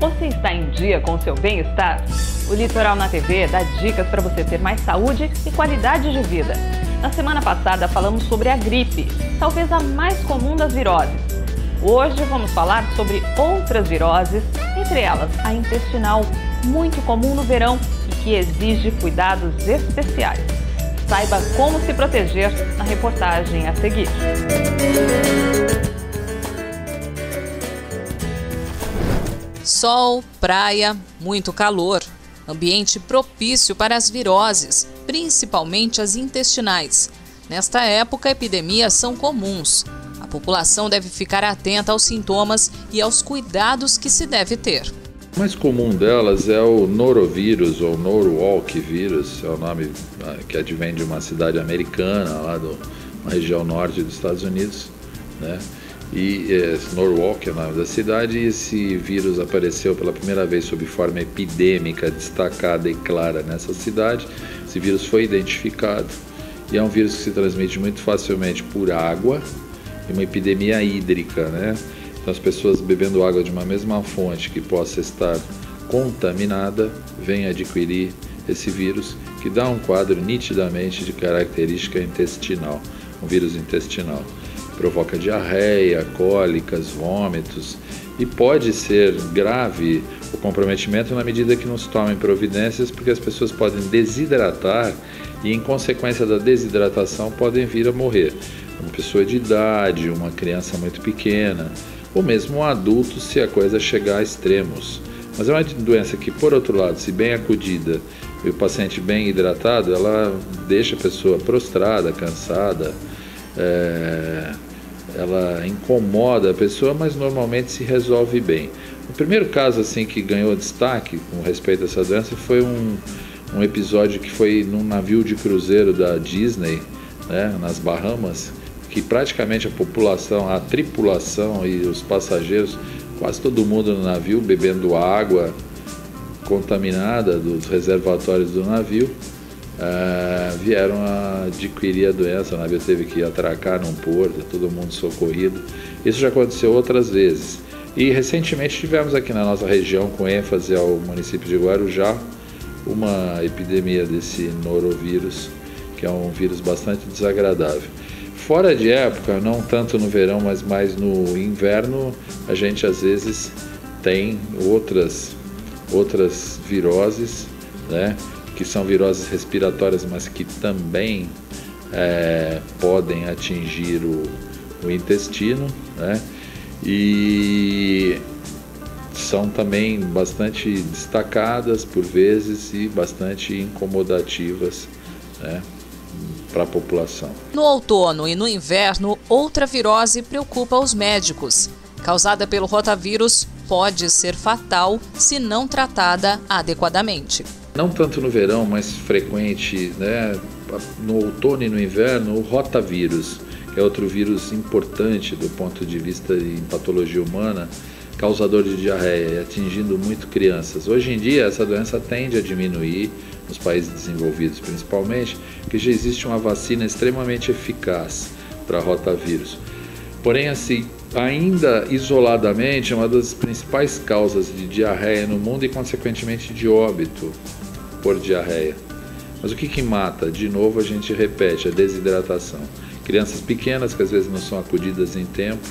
Você está em dia com o seu bem-estar? O Litoral na TV dá dicas para você ter mais saúde e qualidade de vida. Na semana passada falamos sobre a gripe, talvez a mais comum das viroses. Hoje vamos falar sobre outras viroses, entre elas a intestinal, muito comum no verão e que exige cuidados especiais. Saiba como se proteger na reportagem a seguir. Sol, praia, muito calor. Ambiente propício para as viroses, principalmente as intestinais. Nesta época, epidemias são comuns. A população deve ficar atenta aos sintomas e aos cuidados que se deve ter. O mais comum delas é o norovírus ou Norwalk vírus, é o nome que advém de uma cidade americana, lá de uma região norte dos Estados Unidos, né? E Norwalk é o nome da cidade, e esse vírus apareceu pela primeira vez sob forma epidêmica, destacada e clara nessa cidade. Esse vírus foi identificado e é um vírus que se transmite muito facilmente por água e uma epidemia hídrica, né? Então as pessoas bebendo água de uma mesma fonte que possa estar contaminada, vêm adquirir esse vírus, que dá um quadro nitidamente de característica intestinal, um vírus intestinal. Provoca diarreia, cólicas, vômitos e pode ser grave o comprometimento na medida que não se tomem providências, porque as pessoas podem desidratar e, em consequência da desidratação, podem vir a morrer. Uma pessoa de idade, uma criança muito pequena, ou mesmo um adulto, se a coisa chegar a extremos. Mas é uma doença que, por outro lado, se bem acudida e o paciente bem hidratado, ela deixa a pessoa prostrada, cansada, ela incomoda a pessoa, mas normalmente se resolve bem. O primeiro caso assim que ganhou destaque com respeito a essa doença foi um episódio que foi num navio de cruzeiro da Disney, né, nas Bahamas, que praticamente a população, a tripulação e os passageiros, quase todo mundo no navio bebendo água contaminada dos reservatórios do navio, vieram a adquirir a doença. O navio teve que atracar num porto, todo mundo socorrido. Isso já aconteceu outras vezes. E recentemente tivemos aqui na nossa região, com ênfase ao município de Guarujá, uma epidemia desse norovírus, que é um vírus bastante desagradável. Fora de época, não tanto no verão, mas mais no inverno, a gente às vezes tem outras viroses, né? Que são viroses respiratórias, mas que também podem atingir o intestino, né? E são também bastante destacadas por vezes e bastante incomodativas, né, para a população. No outono e no inverno, outra virose preocupa os médicos. Causada pelo rotavírus, pode ser fatal se não tratada adequadamente. Não tanto no verão, mas frequente, né, no outono e no inverno, o rotavírus, que é outro vírus importante do ponto de vista em patologia humana, causador de diarreia, atingindo muito crianças. Hoje em dia, essa doença tende a diminuir nos países desenvolvidos, principalmente, porque já existe uma vacina extremamente eficaz para rotavírus. Porém, assim, ainda isoladamente, é uma das principais causas de diarreia no mundo e, consequentemente, de óbito por diarreia. Mas o que mata? De novo, a gente repete, a desidratação. Crianças pequenas que às vezes não são acudidas em tempo,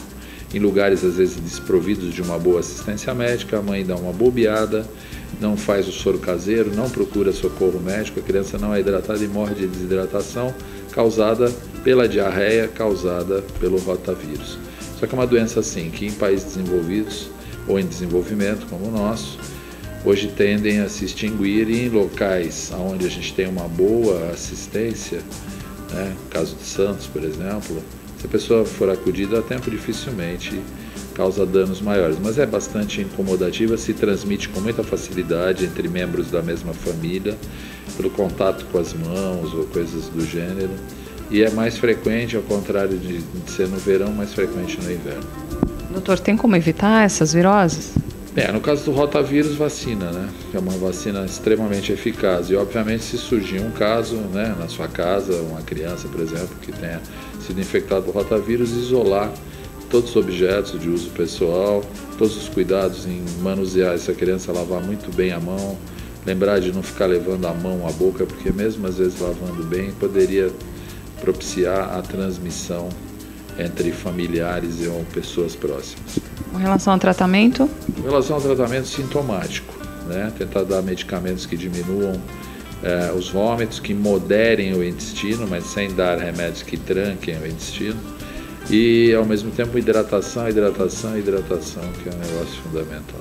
em lugares às vezes desprovidos de uma boa assistência médica, a mãe dá uma bobeada, não faz o soro caseiro, não procura socorro médico, a criança não é hidratada e morre de desidratação causada pela diarreia, causada pelo rotavírus. Só que é uma doença assim, que em países desenvolvidos ou em desenvolvimento como o nosso, hoje tendem a se extinguir, e em locais onde a gente tem uma boa assistência, né, no caso de Santos, por exemplo, se a pessoa for acudida a tempo, dificilmente causa danos maiores, mas é bastante incomodativa, se transmite com muita facilidade entre membros da mesma família, pelo contato com as mãos ou coisas do gênero, e é mais frequente, ao contrário de ser no verão, mais frequente no inverno. Doutor, tem como evitar essas viroses? No caso do rotavírus, vacina, né? É uma vacina extremamente eficaz. E, obviamente, se surgir um caso, né, na sua casa, uma criança, por exemplo, que tenha sido infectado por rotavírus, isolar todos os objetos de uso pessoal, todos os cuidados em manusear essa criança, lavar muito bem a mão, lembrar de não ficar levando a mão à boca, porque mesmo às vezes lavando bem, poderia propiciar a transmissão entre familiares ou pessoas próximas. Com relação ao tratamento? Com relação ao tratamento sintomático, né? Tentar dar medicamentos que diminuam os vômitos, que moderem o intestino, mas sem dar remédios que tranquem o intestino. E, ao mesmo tempo, hidratação, que é um negócio fundamental.